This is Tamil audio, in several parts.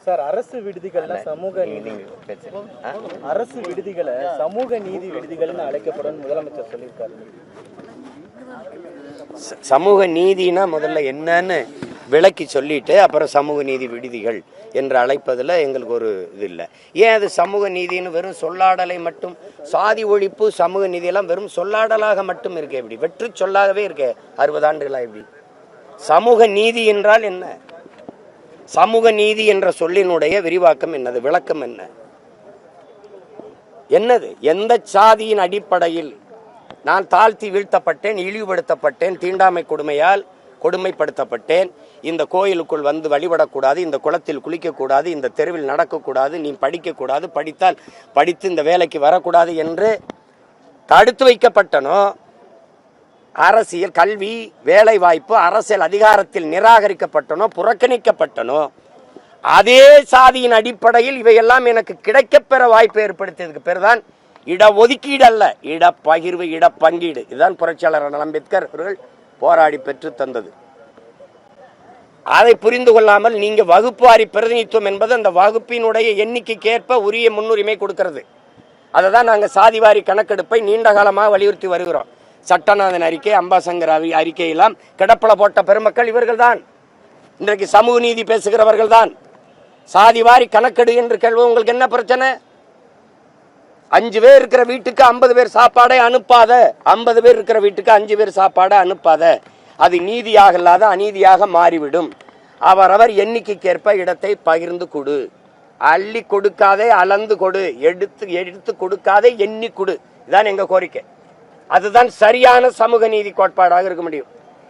சார், அரசு விடுதிகள்ல சமூக நீதி அரசு விடுதிகளை சமூக நீதி விடுதிகள்னு அழைக்கப்படும் முதலமைச்சர் சொல்லியிருக்காரு. சமூக நீதினா முதல்ல என்னன்னு விளக்கி சொல்லிட்டு அப்புறம் சமூக நீதி விடுதிகள் என்று அழைப்பதில் எங்களுக்கு ஒரு இது இல்லை. ஏன் அது சமூக நீதின்னு வெறும் சொல்லாடலை மட்டும், சாதி ஒழிப்பு சமூக நீதியெல்லாம் வெறும் சொல்லாடலாக மட்டும் இருக்கே, எப்படி வெற்று சொல்லாகவே இருக்கே 60 ஆண்டுகளாக எப்படி? சமூக நீதி என்றால் என்ன? சமூக நீதி என்ற சொல்லினுடைய விரிவாக்கம் என்னது, விளக்கம் என்ன, என்னது? எந்த சாதியின் அடிப்படையில் நான் தாழ்த்தி வீழ்த்தப்பட்டேன், இழிவுபடுத்தப்பட்டேன், தீண்டாமை கொடுமையால் கொடுமைப்படுத்தப்பட்டேன், இந்த கோயிலுக்குள் வந்து வழிபடக்கூடாது, இந்த குளத்தில் குளிக்கக்கூடாது, இந்த தெருவில் நடக்கக்கூடாது, நீ படிக்கக்கூடாது, படித்தால் படித்து இந்த வேலைக்கு வரக்கூடாது என்று தடுத்து வைக்கப்பட்டனோ, அரசியல், கல்வி, வேலை வாய்ப்பு, அரசியல் அதிகாரத்தில் நிராகரிக்கப்பட்டனோ, புறக்கணிக்கப்பட்டனோ, அதே சாதியின் அடிப்படையில் இவையெல்லாம் எனக்கு கிடைக்கப்பெற வாய்ப்பு ஏற்படுத்தியதுக்கு பேர் தான் இடஒதுக்கீடு அல்ல, இடப்பகிர்வு, இடப்பங்கீடு. இதுதான் புரட்சியாளர் அம்பேத்கர் அவர்கள் போராடி பெற்று தந்தது. அதை புரிந்து கொள்ளாமல் நீங்க வகுப்புவாரி பிரதிநிதித்துவம் என்பது அந்த வகுப்பினுடைய எண்ணிக்கைக்கு ஏற்ப உரிய முன்னுரிமை கொடுக்கிறது. அதை தான் நாங்கள் சாதிவாரி கணக்கெடுப்பை நீண்ட காலமாக வலியுறுத்தி வருகிறோம். சட்டநாதன் அறிக்கை, அம்பாசங்கர் அறிக்கையெல்லாம் கிடப்பல போட்ட பெருமக்கள் இவர்கள் தான். இன்றைக்கு சமூக நீதி பேசுகிறவர்கள் தான். சாதிவாரி கணக்கெடு என்று கேள்வி, உங்களுக்கு என்ன பிரச்சனை? 5 பேர் இருக்கிற வீட்டுக்கு 50 பேர் சாப்பாடை அனுப்பாத, 50 பேர் இருக்கிற வீட்டுக்கு 5 பேர் சாப்பாடை அனுப்பாத. அது நீதியாக இல்லாத அநீதியாக மாறிவிடும். அவரவர் எண்ணிக்கைக்கேற்ப இடத்தை பகிர்ந்து கொடு, அள்ளி கொடுக்காதே, அளந்து கொடு, எடுத்து கொடுக்காதே, எண்ணி கொடு. இதுதான் எங்க கோரிக்கை. அதுதான் சரியான சமூக நீதி கோட்பாடாக இருக்க முடியும்.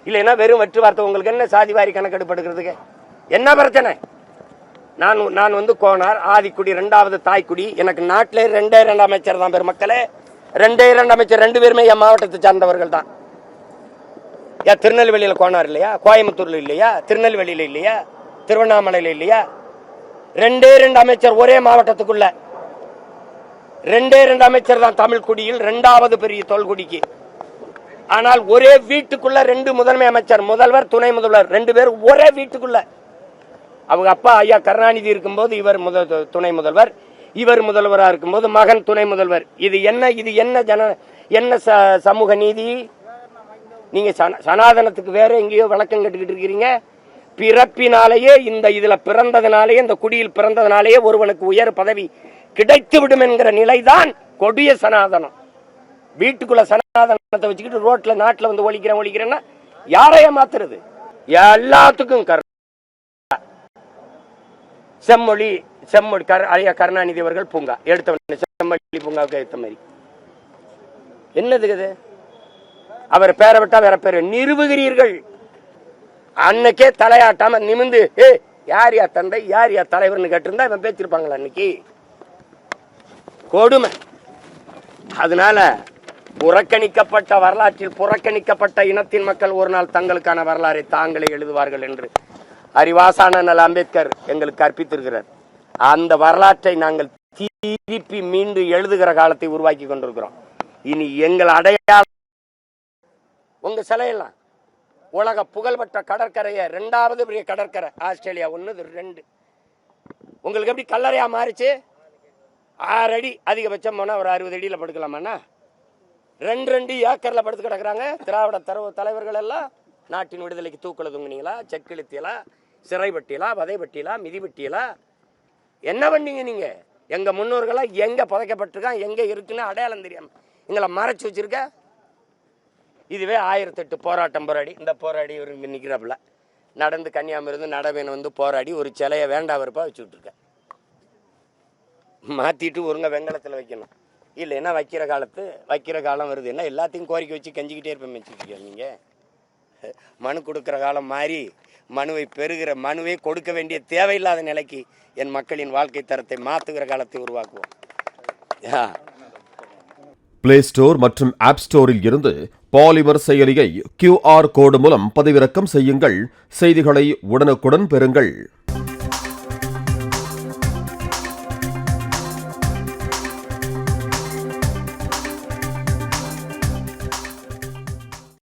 இல்லைன்னா வெறும் வெற்று வார்த்தை. உங்களுக்கு என்ன சாதிவாரி கணக்கெடுப்படுகிறதுக்கு என்ன பிரச்சனை? நான் வந்து கோனார், ஆதிக்குடி, 2வது தாய்க்குடி. எனக்கு நாட்டிலே 2 அமைச்சர் தான் பெருமக்களே, 2 அமைச்சர் 2 பேருமே என் மாவட்டத்தை சார்ந்தவர்கள் தான். ஏன் திருநெல்வேலியில் கோனார் இல்லையா, கோயம்புத்தூர்ல இல்லையா, திருநெல்வேலியில இல்லையா, திருவண்ணாமலையில இல்லையா? 2 அமைச்சர் ஒரே மாவட்டத்துக்குள்ள. 2 அமைச்சர் தான் தமிழ் குடியில் 2வது பெரிய தொல்குடிக்கு. ஆனால் ஒரே வீட்டுக்குள்ள 2 முதன்மை அமைச்சர், முதல்வர், துணை முதல்வர் 2 பேர் ஒரே வீட்டுக்குள்ள. அவங்க அப்பா ஐயா கருணாநிதி இருக்கும்போது இவர் துணை முதல்வர், இவர் முதல்வராக இருக்கும்போது மகன் துணை முதல்வர். இது என்ன சமூக நீதி? நீங்க சனாதனத்துக்கு வேற எங்கேயோ விளக்கம் கேட்டுக்கிட்டு இருக்கிறீங்க. பிறப்பினாலேயே இதுல பிறந்ததுனாலேயே, இந்த குடியில் பிறந்ததுனாலேயே ஒருவனுக்கு உயர் பதவி கிடைத்து விடும் என்கிற நிலைதான் கொடிய சனாதனம். வீட்டுக்குள்ள சனாதனத்தை வச்சுக்கிட்டு ரோட்ல நாட்டுல வந்து ஒழிக்கிறேன்னா யாரைய மாத்துறது? எல்லாத்துக்கும் செம்மொழி ஐயா கருணாநிதி அவர்கள் பூங்கா எடுத்த செம்மொழி பூங்காவுக்கு எடுத்த மாதிரி என்னதுக்குது? அவர் பேரை விட்டா வேற பேரு நிறுவுகிறீர்கள். அன்னைக்கே தலையாட்டாம நிமிந்து யார் யா தந்தை, யார் யா தலைவர்னு கேட்டிருந்தா இவன் பேச்சிருப்பாங்களா? அன்னைக்கு கொடுமை. அதனால புறக்கணிக்கப்பட்ட வரலாற்றில் புறக்கணிக்கப்பட்ட இனத்தின் மக்கள் ஒரு நாள் தங்களுக்கான வரலாறை தாங்களே எழுதுவார்கள் என்று அறிவாசான அம்பேத்கர் எங்களுக்கு கற்பித்திருக்கிறார். அந்த வரலாற்றை நாங்கள் திருப்பி மீண்டு எழுதுகிற காலத்தை உருவாக்கி கொண்டிருக்கிறோம். இனி எங்கள் அடையாளம் உங்க சிலையெல்லாம் உலக புகழ்பெற்ற கடற்கரையை 2வது பெரிய கடற்கரை ஆஸ்திரேலியா 1, 2 உங்களுக்கு எப்படி கல்லறையா மாறிச்சு? 6 அடி அதிகபட்சம் போனா ஒரு 60 அடியில் படுக்கலாமாண்ணா? 2 ஏக்கர்ல படுத்து கிடக்குறாங்க. திராவிட தலைவர்கள் எல்லாம் நாட்டின் விடுதலைக்கு தூக்கல தொங்குனீங்களா, செக்கிழுத்தியலா, சிறைப்பட்டியலா, வதைப்பட்டியலா, மிதிப்பட்டியலா, என்ன பண்ணீங்க நீங்க? எங்க முன்னோர்களா எங்க புதைக்கப்பட்டிருக்கான், எங்க இருக்குன்னு அடையாளம் தெரியாம எங்களை மறைச்சு வச்சிருக்க. இதுவே 1008 போராட்டம் போராடி, இந்த போராடி இவருக்கு நிற்கிறாப்புல நடந்து கன்னியாகுமரி இருந்து நடவேன் வந்து போராடி ஒரு சிலையை வேண்டா வெறுப்பா வச்சு விட்டுருக்க. மாத்திட்டு ஒருங்க வெங்கலத்தில் வைக்கணும். இல்லைன்னா வைக்கிற காலம் வருது. என்ன எல்லாத்தையும் கோரிக்கை வச்சு கெஞ்சிக்கிட்டே இருப்பேன் வச்சுருக்கீங்க நீங்க. மனு கொடுக்கிற காலம் மாறி மனுவை கொடுக்க வேண்டிய தேவையில்லாத நிலைக்கு என் மக்களின் வாழ்க்கை தரத்தை மாற்றுகிற காலத்தை உருவாக்குவோம். பிளே ஸ்டோர் மற்றும் ஆப் ஸ்டோரில் இருந்து பாலிமர் செயலியை QR கோடு மூலம் பதிவிறக்கம் செய்யுங்கள். செய்திகளை உடனுக்குடன் பெறுங்கள்.